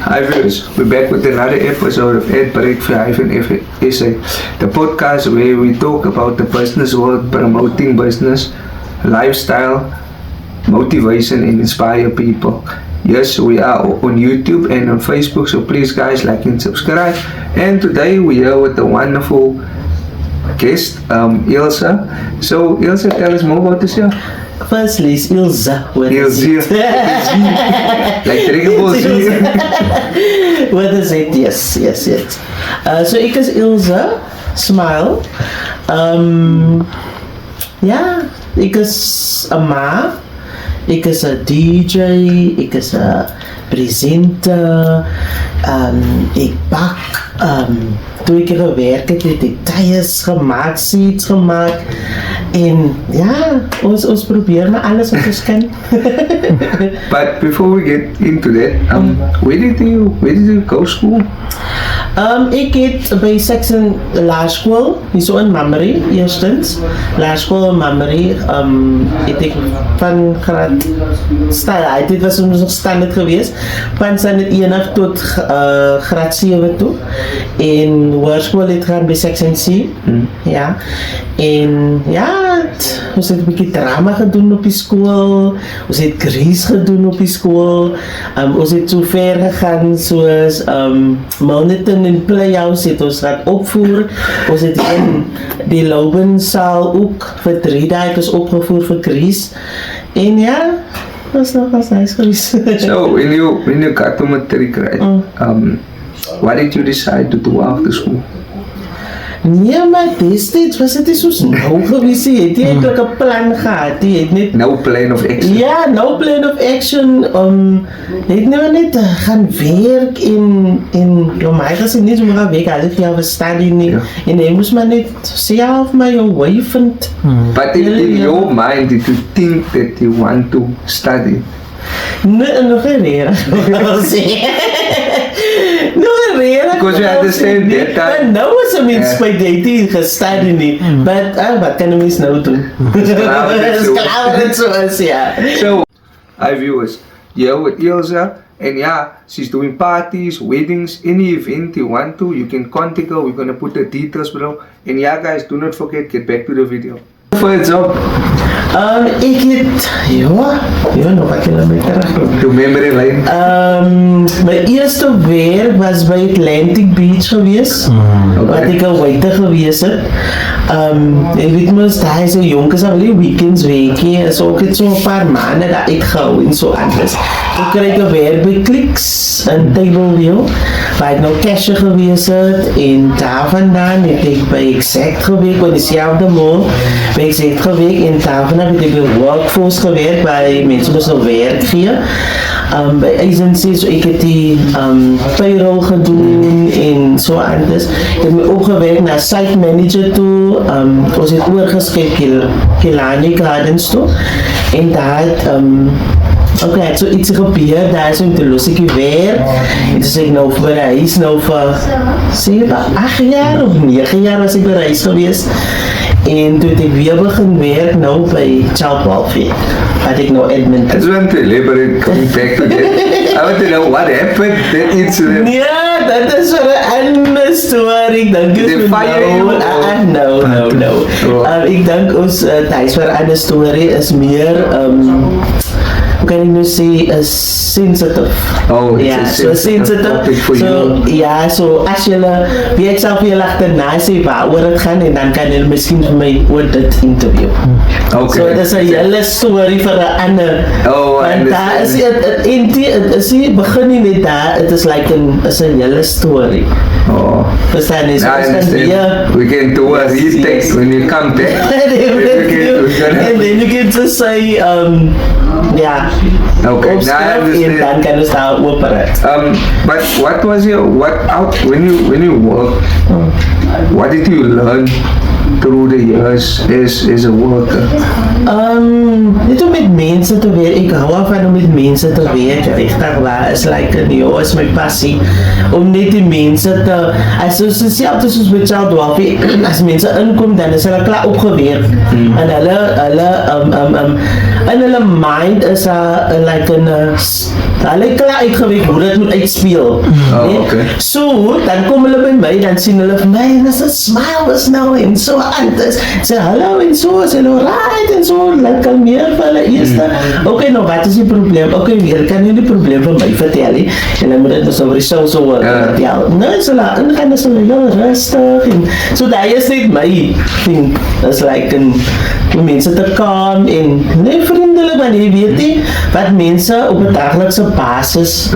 Hi viewers, we're back with another episode of Ad Break for SA, the podcast where we talk about the business world, promoting business, lifestyle, motivation and inspire people. Yes, we are on YouTube and on Facebook, so please guys like and subscribe. And today we are with the wonderful guest, Ilse. So Ilse, tell us more about yourself. Firstly, it's Ilse. Ilse. Like Dragon Ball Z. What is it? Yes. So ek is Ilse Smile. Ja, ek is 'n ma. Ek is 'n DJ, ek is 'n presenter. Ek bak. Toe ek gewerk het ek tyres gemaak, seeds gemaak. En ja, ons probeer maar alles wat ons kan. But before we get into that, where did you go to school? Ek het by Saxon Laerskool, hier so in Mamre, eerstens. Laerskool in Mamre, het ek van graad standaard, dit was nog standaard geweest, van standaard 1 tot graad 7 toe. En hoërskool het gaan by Saxon C, ja. En ja, ons het 'n bietjie drama gedoen op die skool, ons het Grease gedoen op die skool, ons het so ver gegaan soos Milnerton en Playhouse het ons gaan opvoer, ons het in die Lobensaal ook vir 3 dae het ons opgevoer vir Grease, en ja, was nog as nice geweest. So, when you got to matric, right, what did you decide to do after school? Nee, maar destijds was het soos nou geweest, het jy eintlik 'n plan gehad, jy het net... No plan of action? Ja, no plan of action, het nou net gaan werk en my gesê nie so maar werk, hulle het jou verstaan nie, en jy moes maar net self maar jou way vind. But in your mind, did you think that you want to study? Nee, nog geen reden. Because you understand that time. But nou is 'n mens by dating gestudy nie. But wat kan 'n mens nou doen? Dis klaar dit so is, ja. So, hi viewers, here with Ilse, and yeah, she's doing parties, weddings, any event you want to, you can contact her. We're gonna put the details below. And yeah guys, do not forget, get back to the video. First job. Ek het, nog 'n kilometer. To memory lane. My eerste werk was by Atlantic Beach geweest, wat ek al waiter geweest het. Ek weet mos, daar is 'n jonkies al die weekends weekie, so ek het so 'n paar maande daar uitgehou en so anders. Ek kry 'n werk by Clicks in Tableville, waar ek nou cashier geweest het, en daarvandaan het ek by Exact gewerk, by dieselfde mall, by Exact gewerk, en daarvandaan het ek by Workforce gewerk, waar mense dus nou werk gee. By agencies, so ek het die payroll gedoen en so anders. Ek het my opgewerk na site manager toe, ons het oorgeskep Kilani Gardens toe, en daar het het so iets gebeur, daar is toe los ek weer, en toe sê ek nou vir my huis nou vir 8 jaar of 9 jaar was ek by huis geweest, en toe het ek weer begin werk nou by Child Welfare, wat ek nou admin. I just want to elaborate, coming back to that. I want to know what happened, that incident. Nee, dat is vir 'n ander storie, dink ek. No. Ek dink ons tyd vir 'n ander storie is meer hoe kan ek nou sê, is sensitive. Oh, ja, so sensitive. So, ja, so as julle, wie ek sal vir julle agterna sê waaroor dit gaan, en dan kan julle miskien vir my oor dit interview. Okay. So, dit is 'n hele storie vir 'n ander. Oh, want daar is het begin nie net daar, het is like is 'n hele storie. Oh. Verstaan jy? So, we can do a retake when you come back. And then you get to say, ja, okay, en dan kan ons daar operate. But what was when you work, what did you learn through the years as a worker? Net om met mense te werk, ek hou van om met mense te werk, regtig waar, is is my passie, om net die mense te, as selfs soos met Child Welfare, as mense inkom, dan is hulle klaar opgewerk, en hulle in hulle mind is like Hulle het klaar uitgewerk hoe dit moet uitspeel. Nee? okay. So, dan kom hulle by my, dan sien hulle vir my, en as 'n smile is nou, en so anders. Sê hallo en so, sê hulle right en so, dan kan meer vir hulle eerste. Okay, nou wat is die probleem? Okay, weer kan jy die probleem vir my vertel nie. En dan moet dit dus oor die show so vertel. Nee, so laat ingaan, is hulle heel rustig. En so daar is net my ding. Is like om mense te kalm en nee vriendelik, maar jy weet nie wat mense op 'n daglikse basis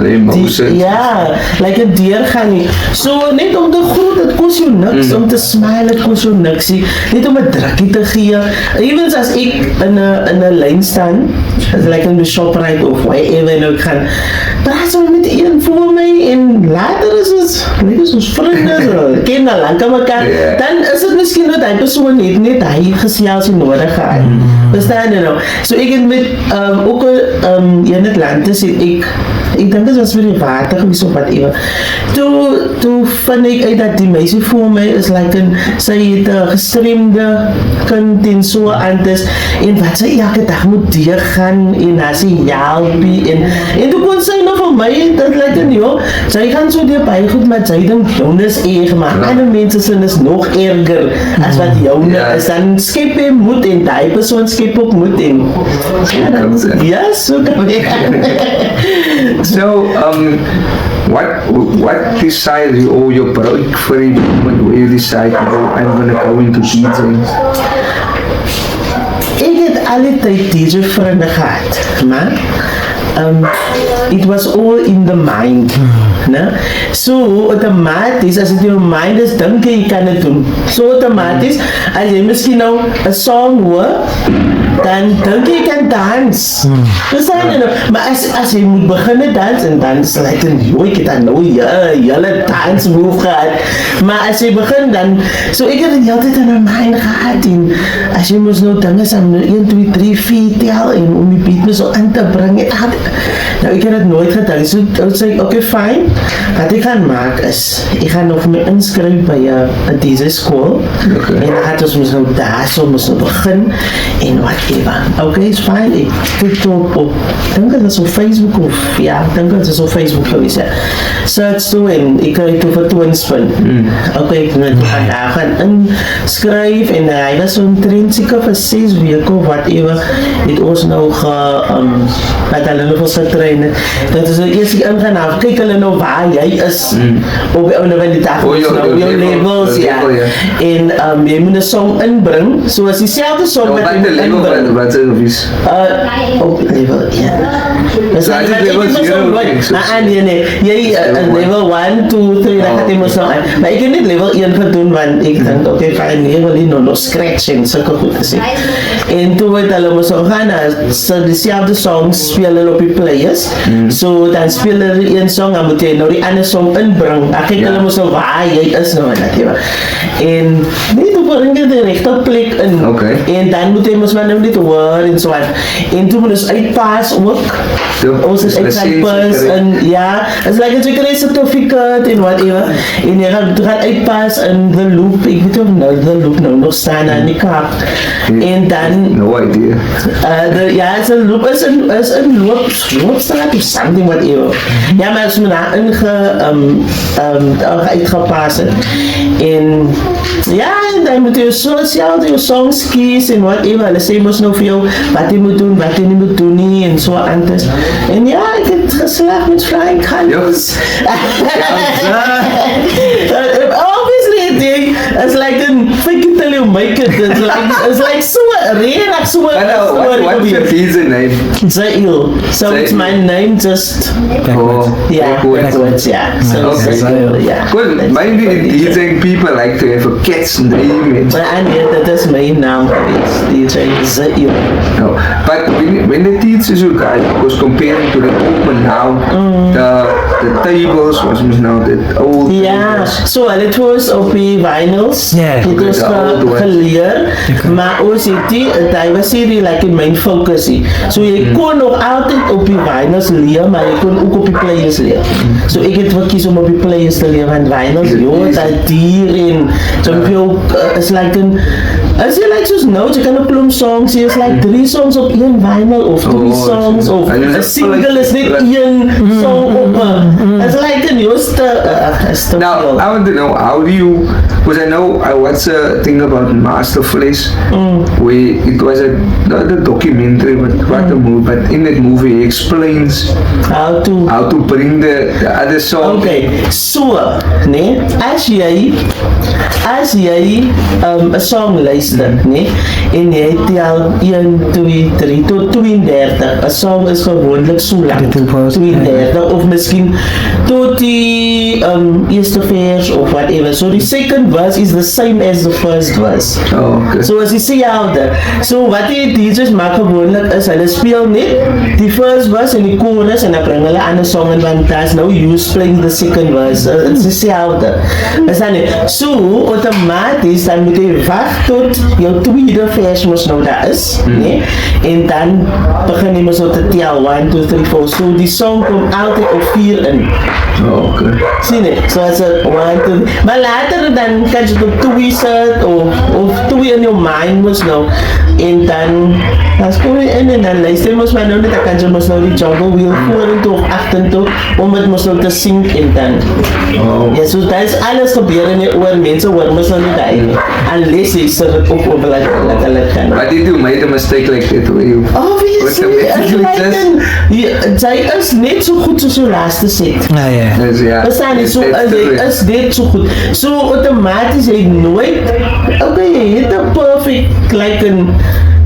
like 'n deurgang nie. So net om te groet, dit kos jou niks, om te smile, dit kos jou niks nie. Net om 'n drukkie te gee. Evens as ek in 'n lyn staan, as like in die Shoprite of wherever nou gaan, praat so met een voor my en later is ons net soos vriende, ken al lank aan mekaar, dan is dit miskien dat hy persoon net hy gesels en nodig gehad. Verstaan jy nou? So ek het met ook in Atlantis ek dink dit was vir die water gewees of wat ewe. Toe vind ek uit dat die meisie voor my is like sy het 'n gestremde kind en so anders en wat sy elke dag moet deurgaan en as sy helpie en toe kon sy nog vir my dat like joh, sy gaan so deur baie goed met sy dink joune is erg, maar ander mense sin is nog erger as wat joune is, dan skep jy moed en die persoon skep ook moed en so kan ek. So, what decided you, or your break for the moment where you decide, oh, I'm going to go into DJing? Ek het alle tyd DJ vriende gehad, maar it was all in the mind. So automatisch, as het in your mind is, dink jy kan dit doen. So automatisch, as jy miskien nou 'n song hoor, dan dink jy kan dans. Verstaan jy nou? Maar as jy moet begin dans en dans, like ek het dan nou julle dans move gehad. Maar as jy begin dan, so ek het dit altyd in my mind gehad en as jy moes nou dinge aan 1, 2, 3, 4 tel en om die beat so in te bring. Nou ek het dit nooit gedaan. So ek sê okay fine. Wat ek gaan maak is, ek gaan nog my inskryf by 'n DJ skool. En dan gaan ons nou daar so moet nou begin en whatever. Okay, is fine. Ek tik op dink dit is op Facebook of dink dit is op Facebook gewees. Search toe en ek kry toe vir Twinspin. Okay, ek moet daar gaan inskryf en hy was so omtrent seker vir 6 weke of whatever. Het ons nou wat hulle nog ons getrain het. Dat is eers ek ingaan af, kyk hulle nou waar jy is op die universiteit, nou jou levels, en jy moet 'n song inbring, so as dieselfde song wat jy moet inbring. Wat is het? Op level, Dus So, level 0. Nee, jy level 1, 2, 3, dan gaat jy mos nou aan. Maar ek het net level 1 gedoen, want ek dink, okay, fine, nee, wil jy nog scratch en sulke goed gesê. En toe het hulle mos nou gaan, so dieselfde songs speel hulle op die players, so dan speel hulle een song, dan moet jy nou die ander song inbring, dan kyk hulle mos nou waar jy is nou, en nie toe bring jy die regte plek in, en dan moet jy mos maar nou net hoor en so wat, en toe moet ons uitpaas ook, ons is uitpaas, en it's like as jy kry certificate en whatever, en jy gaan uitpaas in the loop, ek weet of nou the loop nou nog staan aan die kaap, en dan no idea. It's a loop, is een loopstraat of something whatever. Ja, maar as jy daar uitgepaas het, en en dan moet jy so self jou songs kies en whatever, hulle sê mos nou vir jou wat jy moet doen, wat jy nie moet doen nie en so anders. En ek het geslaag met flying colors. Obviously a thing, it's like a fake it till you make it. It's like so rare, so what's your DJ name? Zail. So it's my name just backwards, So Zail, Well, maybe in DJing people like to have a cat's name. That is my name, DJ Zail. No, but when the teachers you guys was comparing to the open now, the tables was now the old tables. So het was op die vinyls, het was geleer, maar ons het die was hier like in mijn focus. So jy kon nog altijd op die vinyls leer, maar jy kon ook op die players leer. So ek het verkies om op die players te leer, want vinyls, dat dier en so veel, is like As jy like soos nou, jy kan 'n klomp songs, jy is like 3 songs op een vinyl of 2 songs of 'n single is net een song op 'n. It's like the newste Now, I want to know, how do you, because I know I watched a thing about Master Flesh, where it was not a documentary, but what a movie, but in that movie he explains how to bring the other song. Okay, so, nee, as jy 'n song luister, nee, en jy tel 1, 2, 3 tot 32. 'n Song is gewoonlik so lank, 32 of miskien tot die eerste vers of whatever. So the second verse is the same as the first verse. Oh, okay. So as jy sê ouder. So wat die DJs maak gewoonlik is hulle speel net die first verse en die chorus en dan bring hulle 'n ander song in want daar's no use playing the second verse. It's dieselfde. Is dan nie. So outomaties dan moet jy wag tot jou tweede vers mos nou daar is, nee? En dan begin jy mos nou te tel 1, 2, 3, 4. So die song kom altyd op 4 in. Oh, okay. Sien jy? So as 1, 2, maar later dan kan jy op 2 sit of 2 in jou mind mos nou en dan kom jy in en dan luister mos maar nou net dan kan jy mos nou die jungle wheel vorentoe of agtertoe om dit mos nou te sing en dan ja, so daar is alles gebeur in die oor mense hoor mos nou nie daai nie unless jy sit dit op laat hulle kan. But did you made a mistake like that where you obviously sy is net so goed soos jou laaste set. Ja. Verstaan jy, so is dit so goed. So outomaties jy nooit okay, jy het 'n perfect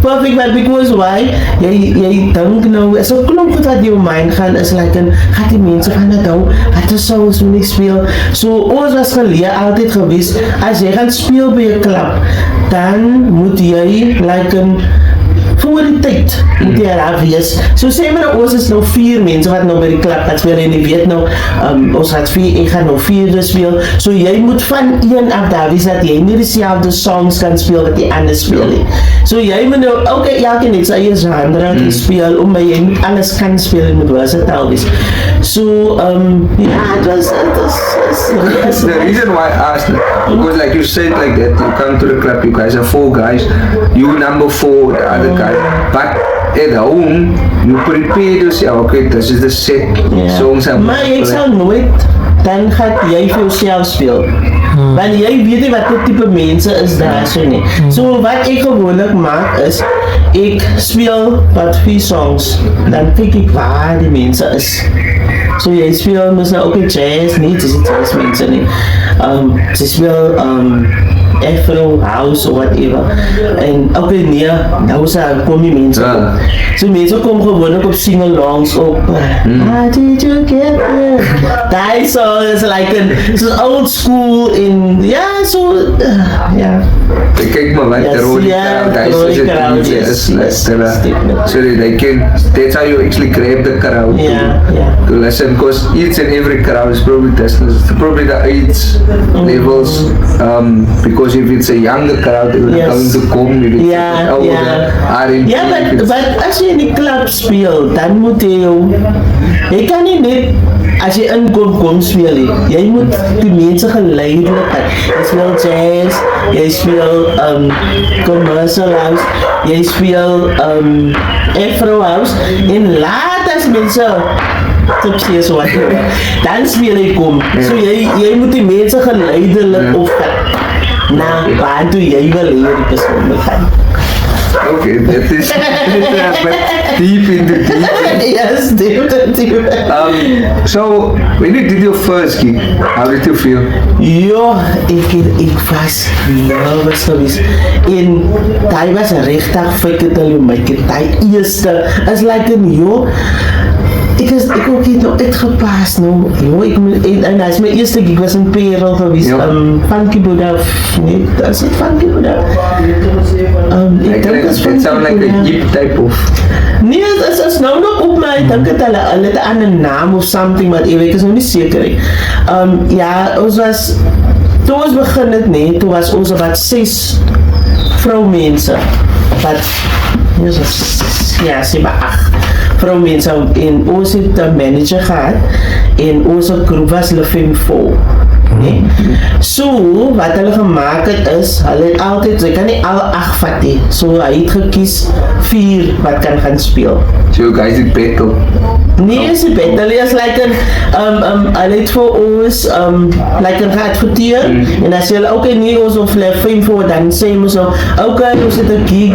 but because why jy dink nou is 'n klomp goed wat jou mind gaan is like gaan die mense van dit hou wat is so ons moet speel. So ons was geleer altyd gewees as jy gaan speel by 'n klub dan moet jy like voor die tyd moet jy daar wees. So sê maar ons is nou 4 mense wat nou by die klub gaan speel en jy weet nou ons het 4, ek gaan nou 4 speel. So jy moet van 1 af daar wees dat jy nie dieselfde songs kan speel wat die ander speel nie. So jy moet nou okay, elke net sy eie genre speel omdat jy moet alles kan speel en moet versatile wees. So yeah, it was the reason why I asked because like you said like that you come to the club, you guys are 4 guys, you number 4, the other guy, but at home you prepare yourself, okay, this is the set songs maar ek sal nooit dan gaan jy vir jouself speel want jy weet nie wat die tipe mense is daar so nie. So wat ek gewoonlik maak is ek speel wat 4 songs dan kyk ek waar die mense is. So jy speel mos nou ook jazz nie, dis jazz mense nie. Sy speel Afro house or whatever en okay nee, nou kom die mense op. So mense kom gewoonlik op sing-alongs op how did you get there? Die song is like so old school in so ek kyk maar wat Rodi crowd is so they can, that's how you actually grab the crowd to listen because each and every crowd is probably probably the age levels because if it's a younger crowd they're going to come with but as jy in die club speel dan moet jy kan nie net as jy kom speel nie. Jy moet die mense geleidelik jy speel jazz, jy speel commercial house, jy speel Afro house en laat as mense tipsy is wat dan speel jy kom. So jy moet die mense geleidelik opvat na waar toe jy wil leer die persoon gaan. Okay, that is deep into deep. Yes, deep. So, when you did your first gig, how did you feel? Ek was nervous geweest. En daai was regtig fikketel my daai eerste is like ek ook het nou uitgepas nou. En as my eerste gig was in Parel geweest, Funky Buddha nee, is dit Funky Buddha? Ek dink it sound like a hip type of nee, dit is nou nog op my, ek dink hulle het 'n ander naam of something wat ek is nou nie seker nie. Ons was toe ons begin het nee, toe was ons wat 6 vroumense wat sê maar 8 vroumense en ons het 'n manager gehad en ons groep was Le Femme Four. Nee? So, wat hulle gemaak het is, hulle het altyd, sy kan nie al 8 vat nie. So, hy het gekies 4 wat kan gaan speel. So you guys did battle. Nee, is die battle is like hulle het vir ons like geadverteer en dan sê hulle, okay, nee, ons of lef 5 voor, dan sê ons so, okay, ons het 'n gig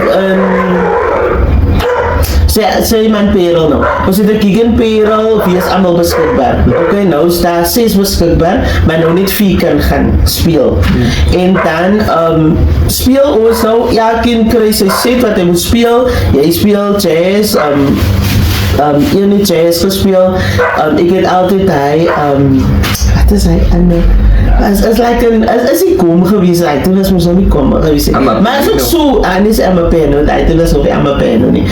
sê man Perel nou. Ons het 'n gig in Perel, wie is allemaal beskikbaar. Okay, nou is daar 6 beskikbaar, maar nou net 4 kan gaan speel. En dan speel ons nou, elkeen kry sy set wat hy moet speel. Jy speel jazz, een het jazz gespeel. Ek het altyd hy, wat is hy? Is like is hy kom gewees, hy toen is ons nog nie kom gewees. Maar is ook so, nie is Amapiano, hy toen is nog nie Amapiano nie.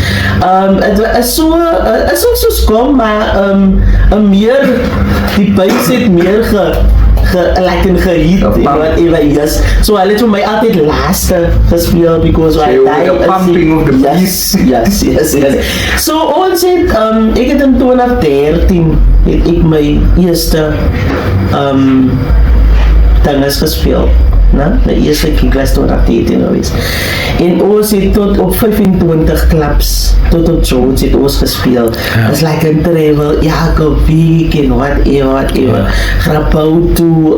Het is ook soos kom, maar meer, die buis het meer like geheat en whatever, yes. So hulle het vir my altyd laaste gespeel because so the pumping of the beast. Yes. So ons het, ek het in 2013 het ek my eerste dinges gespeel. De eerste gig was 2013 geweest. En ons het tot op 25 clubs, tot op George het ons gespeeld. It's like een travel, elke week en whatever. Grapau toe,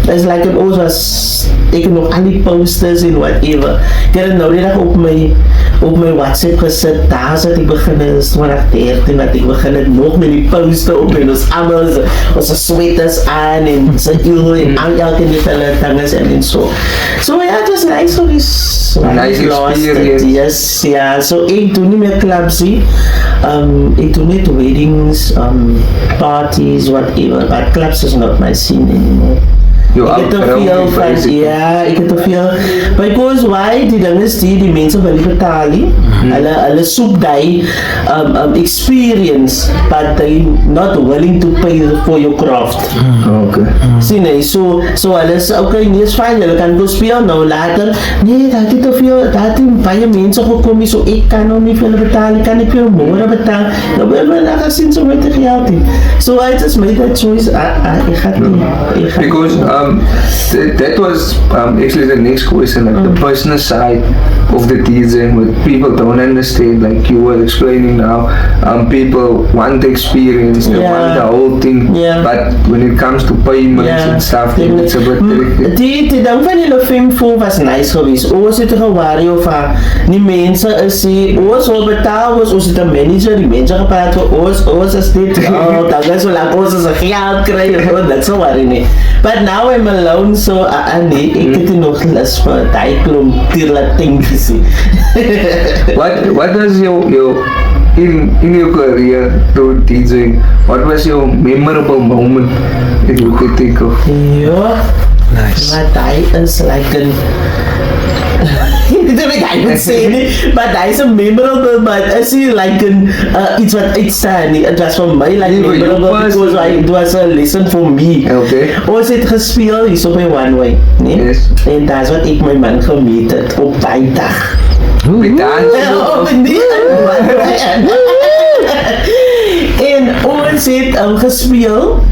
it's like ons was, ek het nog al die posters en whatever. Ek het nou die dag op my WhatsApp gesit, daar is dat ek begin in 2013, dat ek begin het nog met die poster op en ons allemaal, ons sweaters aan en sy eel en elke net hulle dinges en so. So ja, het was nice geweest. Nice experience. Yes, ja. So ek doe nie meer clubs nie. Ek doe net weddings, parties, whatever. But clubs is not my scene anymore. Ek het te veel van, ja, ek het te veel, because why, die ding is die mense wil nie betaal nie, hulle soek die experience, but they not willing to pay for your craft. Okay. Sien jy, so hulle is, okay, nee, is fijn, hulle kan go speel, nou later, nee, dat het te veel, dat het baie mense gekom, so ek kan nou nie veel betaal, ek kan nie veel more betaal, nou wil my daar gesien so met die geld nie. So it is made that choice, ek gaat nie. Because, that was actually the next question, like the business side of the DJing, what people don't understand, like you were explaining now, people want the experience, they want the whole thing, but when it comes to payments and stuff, it's a bit tricky. Die ding van die Lofemfo was nice geweest. Ons het gewaardeer van die mense is die, ons wil betaal, ons het een manager, die mense gepraat vir ons is dit, dan is so lang ons is geld kry, dat so waar nie. But now I'm alone, so nee, ek het nog lus vir die klomp tierlating gesien. What was your in your career through DJing, what was your memorable moment that you could think of? Ja, nice. Maar die is like een I would say nie, but die is a memorable, but is nie like iets wat uitstaan nie. It was for my like memorable because it was a lesson for me. Okay. Ons het gespeel hier op by One Way, nie? Yes. En daar is wat ek my man gemeet het op die dag. Met en ons het gespeel.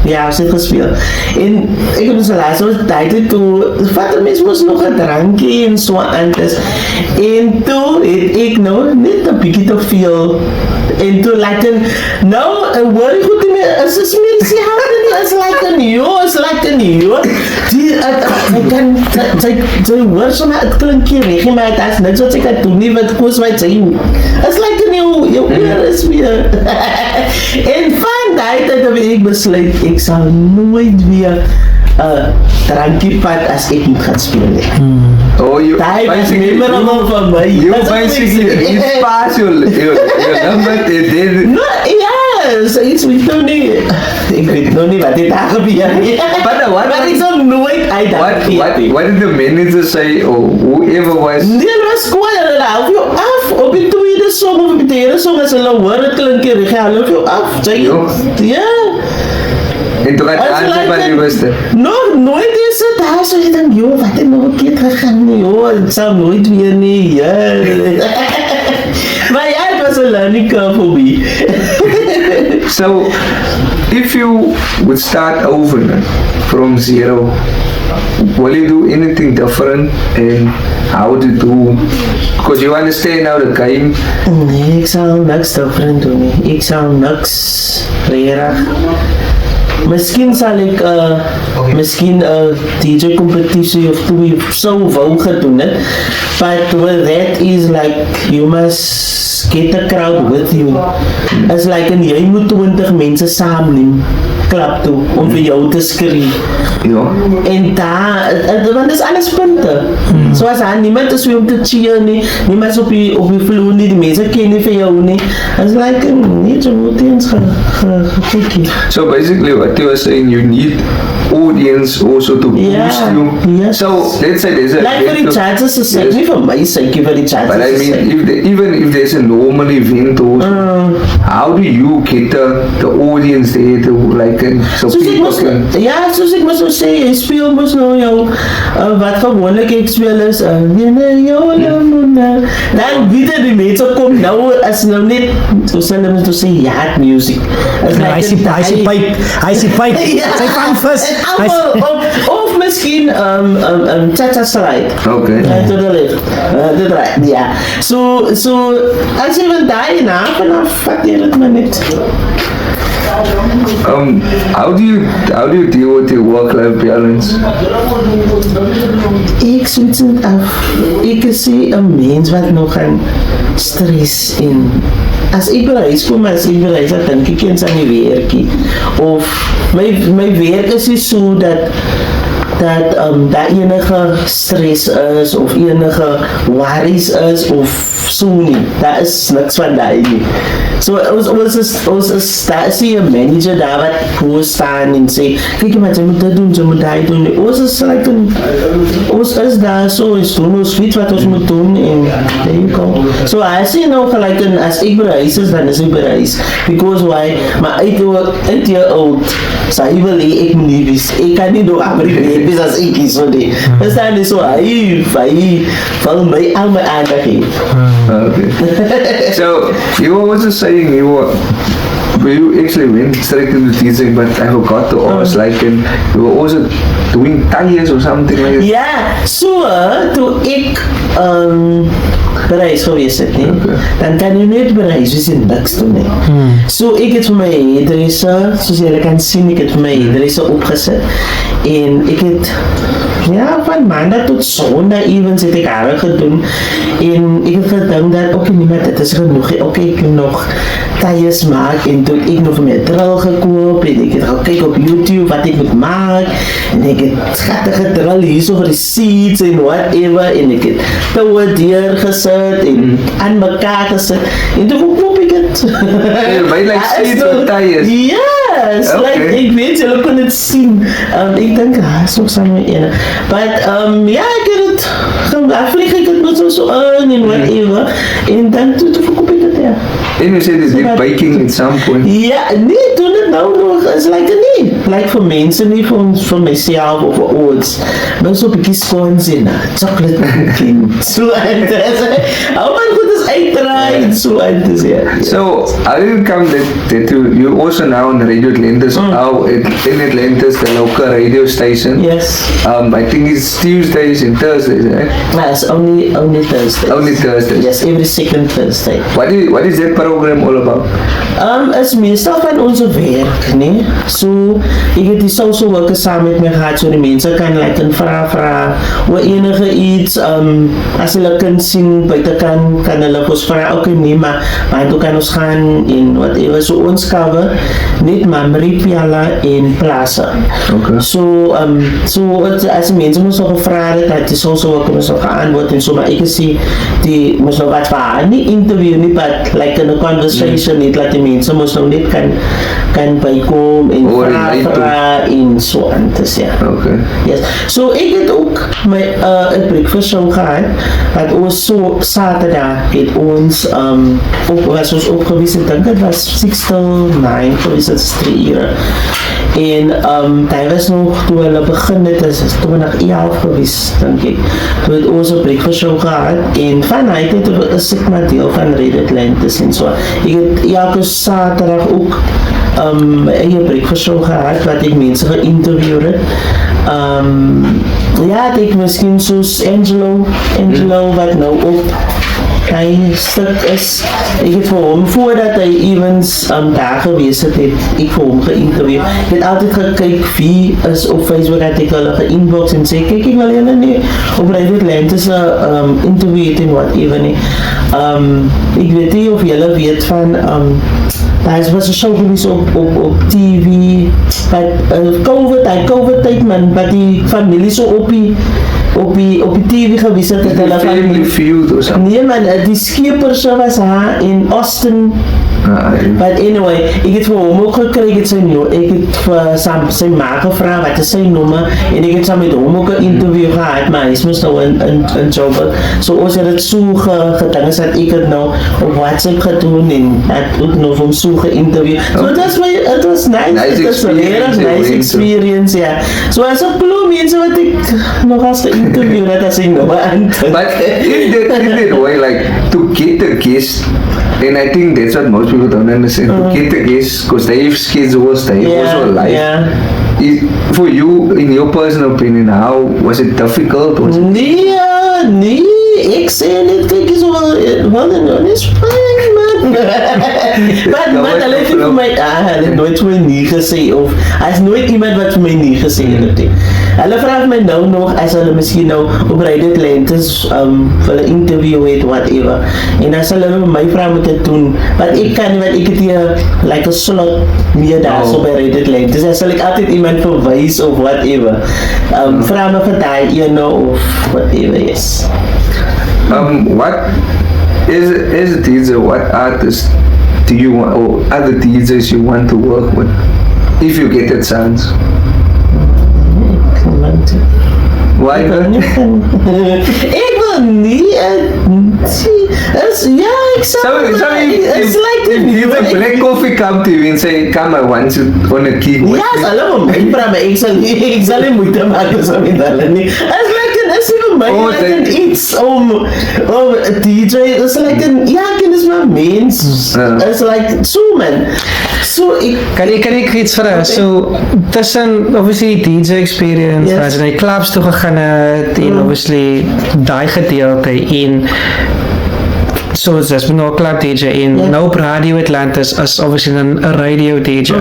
Ja, ons het gespeel. En ek het ons laatste tyd toe, vat die mens moes nog 'n drankie en so aan is. En toe het ek nou net 'n bietjie te veel. En toe like nou, hoor jy goed nie, is smeersie hande nie, is like een joh. Die, ek kan, sy hoor so maar, het klinkie regie, maar het is niks wat ek kan doen nie, wat koos my sy, is like een jou oor is weer. En van die tyd heb ek besluit, ek sal nooit weer drankie pad as ek moet gaan speel nie. Die was memorable van my. You basically inspires your number and no, yes, iets weet nou nie. Ek weet nou nie wat dit daar gebeur nie. Maar ek sal nooit uit daar gegeet. What did the manager say or whoever was? Nee, hulle was kwaai, hulle hou jou af op die tweede song of op die derde song as hulle hoor het klinkie regie, hulle hou jou af. Ja. En toe gaat aan wat jy wist. Nooit is het daar, so jy denk, joh, wat het nog een keer gegaan nie, joh, het sal nooit weer nie, ja. Maar ja, het was een learning curve for me. So, if you would start over from zero, will you do anything different and how to do? Because you understand now the game. Nee, ek sal niks different doen nie. Ek sal niks regtig. Miskien sal ek miskien 'n DJ kompetisie of twee sou wou gedoen het. But with that is like you must get a crowd with you. It's like en jy moet 20 mense saamneem klap toe om vir jou te skree. Ja. En daar, want dis alles punte. So as daar niemand is om te cheer nie, niemand is op die vloer nie, die mense ken nie vir jou nie. It's like, nee, jy moet eens gekikkie. So basically what you are saying, you need audience also to boost you. Yes. So let's say there's a Like vir die chances is sake, nie vir my sake, vir die chances but I is mean, sake. even if there's a normal event also, how do you get the audience there to like, so Soos ek people mos, can... ja, soos ek mos nou sê, jy speel mos nou jou, wat gewoonlik ek speel is, dan weet die mense kom nou, as nou net, so sal hulle moet sê, hard music. Hy is die pyp, sy vang vis. Of miskien, cha-cha slide. Okay. To the left, to the right, ja. So, as jy van daai na, vanaf, wat jy dit maar net. How do you deal with your work-life balance? Ek swits dit af. Ek is 'n mens wat nog aan stres en as ek by huis kom, as ek by huis dan dink ek eens aan die werkie. Of my werk is nie so dat enige stres is of enige worries is of so nie. Daar is niks van daai nie. So ons is daar is 'n manager daar wat voor staan en sê, kyk maar jy moet dit doen, jy moet daai doen. Ons is like ons is daar so, ons doen ons weet wat ons moet doen en there you go. So I see nou gelijk as ek by huis is, dan is ek by huis. Because why? Maar uit jou oud, sy wil ek moet nie wees. Ek kan nie nog amper wees as ek is so die. Dis dan nie so, hy val my al my aandag heen. Okay. So you were also saying you actually went straight into teaching, but I forgot to ask, like, and you were also doing tires or something like that. Ja, so toe ek bereis gewees het, nie? Dan kan jy net bereis wees en niks doen, nie. So ek het vir my hairdresser, soos julle kan sien, ek het vir my hairdresser opgesit en ek het van maandag tot sondag evens het ek haar gedoen en ek het gedink dat okay, nie maar dit is genoeg, okay, ek kan nog tires maak en toe ek nog my drill gekoop en ek het gekyk op YouTube wat ek moet maak en ek het schattige drill hier so vir die seats en whatever en ek het touwe deurgesit en aan mekaar gesit en toe koop ek het. By like seats with tires? Yes, Okay. like ek weet julle kon dit sien. Ek dink is nog saam met ene. But ja, ek het dit afvlieg ek het met so aan en whatever en dan toe verkoop ek dit ja. And you said you did baking at some point. Ja, nee, doen het nou nog, is like nie. Like vir mense nie, vir myself of vir ons. Maar so 'n bietjie scones en chocolate cooking. So interessant. Oh man, goed is uitdraai en so interessant. So I didn't come that you also now on Radio Atlantis, now in Atlantis, the local radio station. Yes. I think it's Tuesdays and Thursdays, right? Yes, only Thursdays. Only Thursdays. Yes, every second Thursday. What is that program all about? Is meestal van onze werk, nee. So, ek het die social workers saam met my gehad, so die mense kan like en vra oor enige iets, as hulle kan sien, buitekant, kan hulle ons vra, okay nee, maar toe kan ons gaan en whatever, so ons cover, net Maripiala en Plaza. Okay. So, as die mense moes nog gevra het, dat die social worker moes nog geantwoord en so, maar ek sê, die moes nog wat vir haar, nie interview nie, but like in a conversation, net laat die mense moes nog net kan bykom en vra en so aan te sê. Okay. Yes. So ek het ook my 'n breakfast show gehad, wat ons so Saterdag het ons was ons op gewees, ek dink het was 6 till 9 gewees, dit is 3 ure. En hy was nog, toe hulle begin het, is 2011 gewees, dink ek. Toe het ons 'n breakfast show gehad, en vanuit het is ek maar deel van Red Atlantis en so. Ek het elke Saterdag ook my eie breakfast show gehad, wat ek mense geïnterview het. Ja, ek miskien soos Angelo wat nou op hy stuk is. Ek het vir hom, voordat hy evens daar gewees het, ek vir hom geïnterview. Ek het altyd gekyk wie is op Facebook, dat ek hulle ge-inbox en sê, kyk, ek wil julle nie op Red Atlantis interview het en whatever nie. Ek weet nie of julle weet van daar was 'n show gewees op TV, wat COVID tyd man, wat die familie so op die TV gewees het, hulle Family Feud of something. nee man, die skepers was haar in Austin. But anyway, ek het vir hom ook gekry, ek het vir sy ma gevra wat is sy nommer, en ek het saam met hom ook 'n interview gehad, maar hy is mos nou in Joburg. So ons het het so gedink, dat ek het nou op WhatsApp gedoen, en het ook nog hom so geïnterview. So it was nice, it was a nice experience, ja. So as 'n ploeg mense wat ek nog as geïnterview het, as ek nou aan. But in that way, like, to get the guest, and I think that's what most people don't understand, to get the guests, because they have schedules, they have also a life. Yeah. For you, in your personal opinion, how was it difficult? Was it Nee, ek sê net, kyk is wel, is fijn man. Maar hulle het vir my, hulle het nooit vir my nie gesê, of, hy is nooit iemand wat vir my nie gesê het. Hulle vraag my nou nog, as hulle miskien nou op Red Atlantis vir hulle interview het, whatever. En as hulle my vraag moet het doen, wat ek kan nie, want ek het hier like a slot meer daar so by Red Atlantis. Dan sal ek altyd iemand verwys of whatever. Vraag my vir die, of whatever, yes. What as a DJ, what artists do you want, or other DJs you want to work with, if you get that chance? Why not? Ik wil niet, ja, ik zou it's like if a black coffee come to you and say, come, I want you on a key. Ja, hallo, mijn praat, ik zal niet moeite maken zo met hulle nie. Is vir my iets om DJ, is like is maar mens. Is like so man. So Kan ek iets vra? So tussen obviously DJ experience, as jy clubs toe gegaan het, en obviously daai gedeelte en soos as nou 'n club DJ en nou op Radio Atlantis as obviously 'n radio DJ.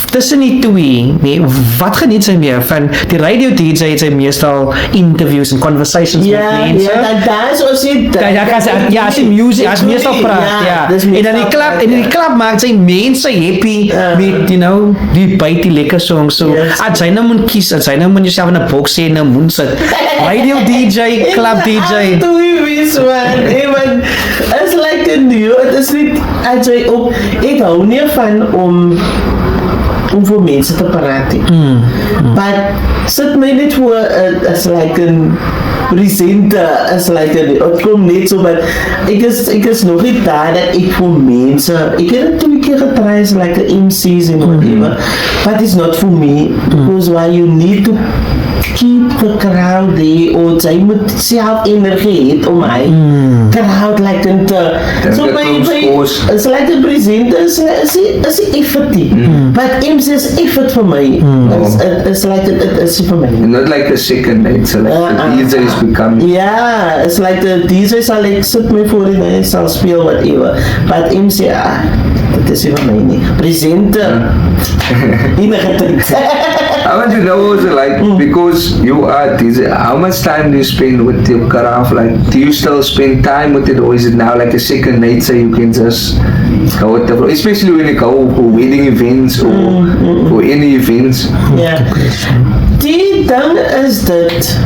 Tussen die twee, nee, wat geniet sy meer van die radio DJ? Het sy meestal interviews en conversations met mense. Daar is ons as die music, as meestal praat, en dan die club maak sy mense happy met, die byt die lekker songs. So, as jy nou moet kies, as jy nou moet jouself in 'n box sê, nou moet sit radio DJ, club DJ. Man, it's like a new, het is niet, as jy op, ek hou nie van om vir mense te praat. But sit my net voor as like een presenter, as like het kom net so, but ek is nog nie daar dat ek vir mense, ek het het 2 keer getry as like a MC's and whatever, but it's not for me, because why you need to keep the crowd there, or jy moet self energie het om my crowd like te, so it's like a presenter is effort, but MC is effort vir my, it's like it is vir my. Not like a second night, so like the DJ is becoming. Yeah, it's like the DJ sal ek sit my voor en hy sal speel whatever, but MC, dit is vir my nie. Presenter, enige tyd. I want to know also, like, because you are DJ, how much time do you spend with your craft? Like, do you still spend time with it, or is it now like a second nature, you can just go with the flow, especially when you go for wedding events or for any events? Ja, die ding is dit,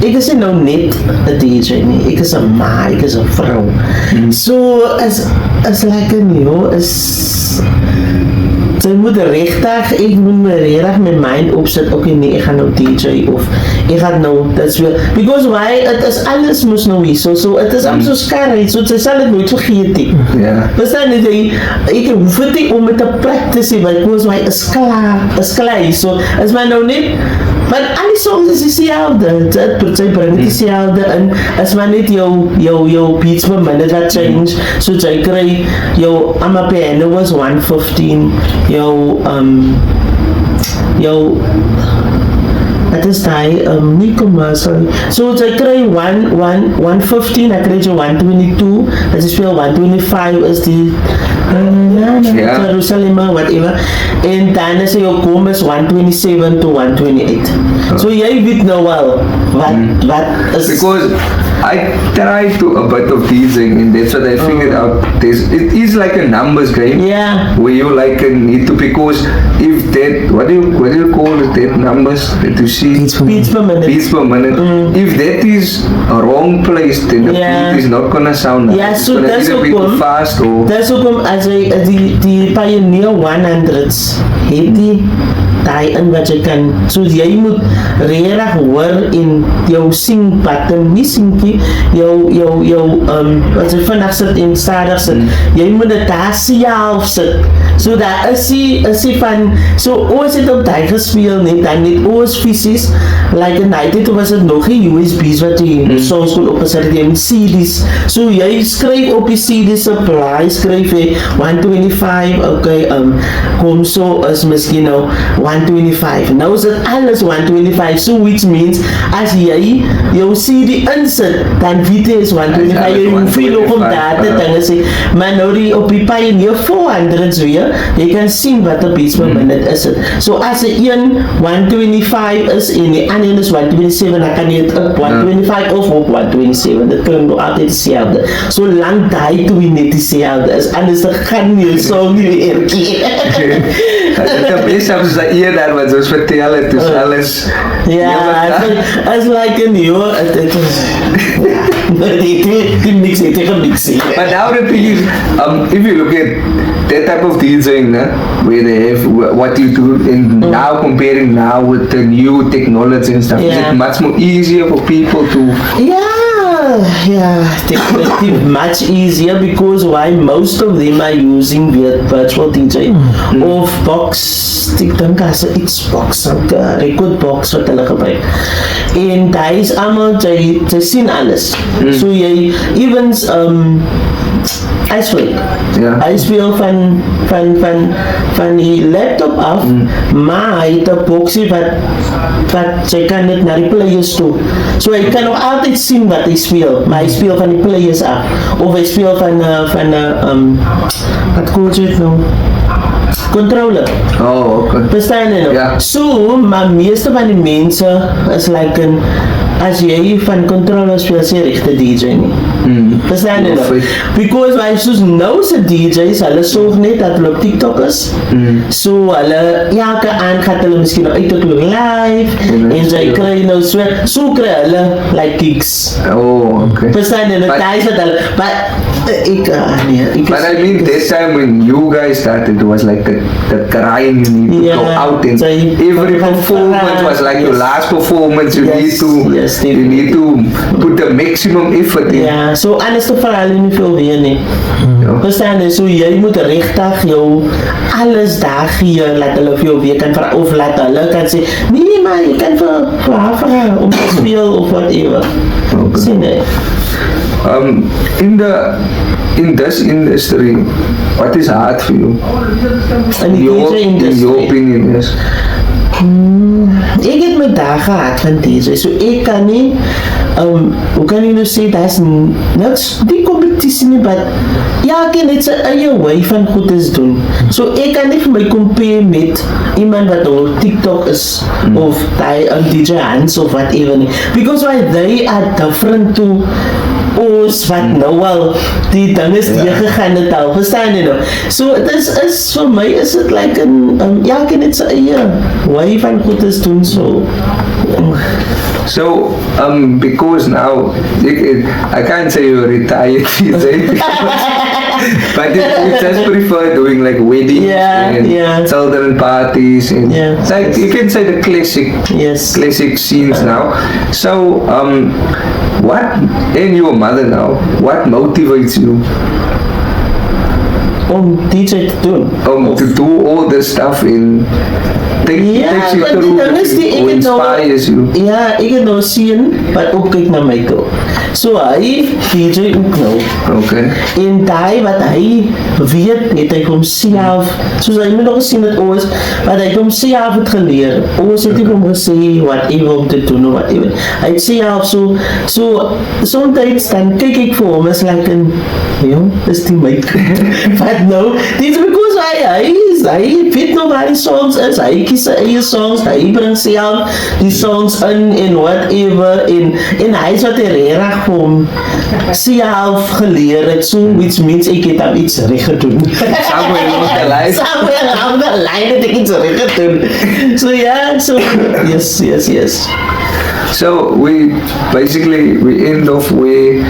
ek is nou net 'n DJ nie, ek is 'n ma, ek is 'n vrou. So, as like is sy moet regtig, ek moet my regtig my mind opsit, okay nee, ek gaan nou DJ of ek gaan nou, that's weer, because why, het is alles moes nou hier, so het is am so skarry, so sy sal het nooit vergeet nie. Ja. Verstaan jy, ek hoef het nie om met 'n practice, because why is klaar hier, so is my nou net, maar al die songs is dieselfde, sy bring dieselfde in, is maar net jou beats per minute wat change, so jy kry, jou Amapiano was 115, wat is die, nie commercial, so jy kry 115, ek kry jy 122, as jy speel 125 is die Jerusalem, whatever, en dan is jou kom is 127 to 128, so jy weet nou wel, wat is, because I tried to a bit of DJing and that's what I figured out. It is like a numbers game. Yeah. Where you like need to, because if that, what do you call it, that numbers that you see? beats per minute. Beats per minute. If that is a wrong place, then the beat is not gonna sound nice. Yeah, so it's that's gonna either be too fast or... That's hoekom as die Pioneer 100s het die in wat jy kan, so jy moet regtig hoor in jou sing pattern, nie sinkie, jou wat jy vandag sit en stadig sit, jy moet dit daar self sit, so daar is die van, so ons het op die gespeel net, dan net ons visies, like in die tijd was het nog nie USB's wat jy songs kon opgesit, jy moet CD's, so jy skryf op die CD's supply, skryf jy 125, okay, kom so is miskien nou 125. Nou is dit alles 125, so which means as jy jou CD insit, dan weet jy is 125, jy hoef nie nog om daar te dinge sê, maar nou die op die Pioneer 400's weer, jy kan sien wat die beats per minute is het. So as die een 125 is en die ander is 127, dan kan jy het op 125 of op 127, dit klink nog altyd dieselfde. So lang die twee net dieselfde is, anders dan gaan jy song nie weer keer. Het best as die daar wat ons vertel het, is alles... It's like a new... Die niks nie, tegen niks nie. But now the thing is, if you look at that type of DJing, where they have what you do, and now comparing now with the new technology and stuff, is it much more easier for people to... Definitely much easier, because why most of them are using virtual DJ of box, ek dink as 'n Xbox, 'n record box wat hulle gebruik. En daar is almal jy sien alles. So jy evens I speel van die laptop af, maar hy het 'n boxie wat jy kan net na die players toe. So hy kan nog altyd sien wat hy speel, maar hy speel van die players af. Of hy speel van wat kool jy het nou? Controller. Oh, okay. Verstaan jy nou? Ja. So, maar meeste van die mense is like as jy van controller speel, is jy regte DJ nie. Verstaan jy nou? Because wij soos nou se DJ's, hulle sorg net dat hulle op TikTok is. So hulle elke aand gaan hulle miskien nou uit tot live en sy kry nou so kry hulle like gigs. Oh, okay. Verstaan jy nou? Daai is wat hulle, But I mean, this time when you guys started, it was like the grind, you need to go out and every performance was like your last performance, you need to put the maximum effort in. Ja, so anders te verhaal nie veel weer nie. Verstaan jy, so jy moet regtig jou alles daar gee, laat hulle vir jou weer kan vraag, of laat hulle kan sê, nee maar jy kan vir haar vraag om te speel of whatever. Sien jy? In this industry, what is hard for you? In die DJ industry? In your opinion, yes. Ek het my dae gehad van DJ, so ek kan nie, hoe kan jy nou sê, daar is niks, die competitie nie, but elke net sy eie way van goedes doen. So ek kan nie vir my compare met iemand wat op TikTok is, of die DJ Hans of whatever nie, because why they are different to ons wat nou al die ding is die gegaan het al, verstaan jy nou? So het is vir my is het like elke net sy eie way van goedes doen, so because now I can't say you're retired, But you just prefer doing like weddings Yeah, and yeah. children parties and Yeah. like you can say the Yes. classic scenes now. So what, and your mother now, what motivates you DJ te doen. to do all this stuff in takes you want through, die ding is die, ek or het nou, inspires you? ja, ek het nou sien, wat ook kyk na my toe. So hy, DJ ook nou. Okay. En daai wat hy weet, het hy homself, soos hy moet nog sien het ons, wat hy homself het geleer. Ons het nie hom gesê whatever om te doen of whatever. Hy het self so sometimes dan kyk ek vir hom is like in, is die my but no, dit is because hy weet nou waar die songs is, hy kies sy eie songs, hy bring self die songs in en whatever en hy is wat hy reg vir hom self geleer het, so which means ek het hom iets reg gedoen. Somewhere along the line. Somewhere along the line het ek iets reg gedoen. So yeah, so yes. So we end off where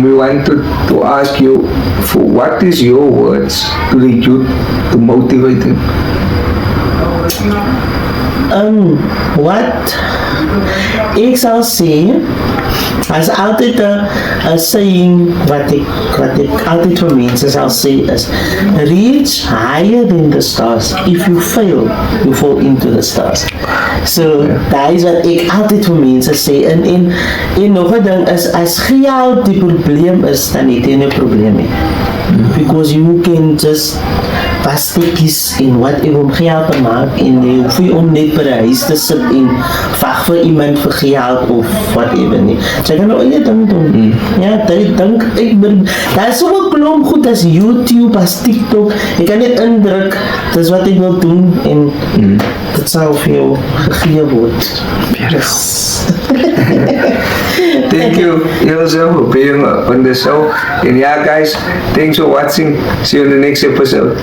we want to ask you for what is your words to the youth to motivate them? Wat ek sal sê, as altyd 'n saying wat ek altyd vir mense sal sê is, reach higher than the stars. If you fail, you fall into the stars. So, dat is wat ek altyd vir mense sê. En nog 'n ding is, as geld die probleem is, dan het jy 'n probleem nie. Because you can just pastekkies en whatever om geld te maak en jy hoef nie om net by die huis te sit en vag vir iemand vir geld of whatever nie. So jy kan nou eie ding doen. Ja, ek dink daar is so 'n klomp goed as YouTube, as TikTok. Jy kan net indruk, dis wat ek wil doen en dit sal vir jou gegee word. Yes. Thank you, Ilse, for being on the show. And yeah, guys, thanks for watching. See you in the next episode.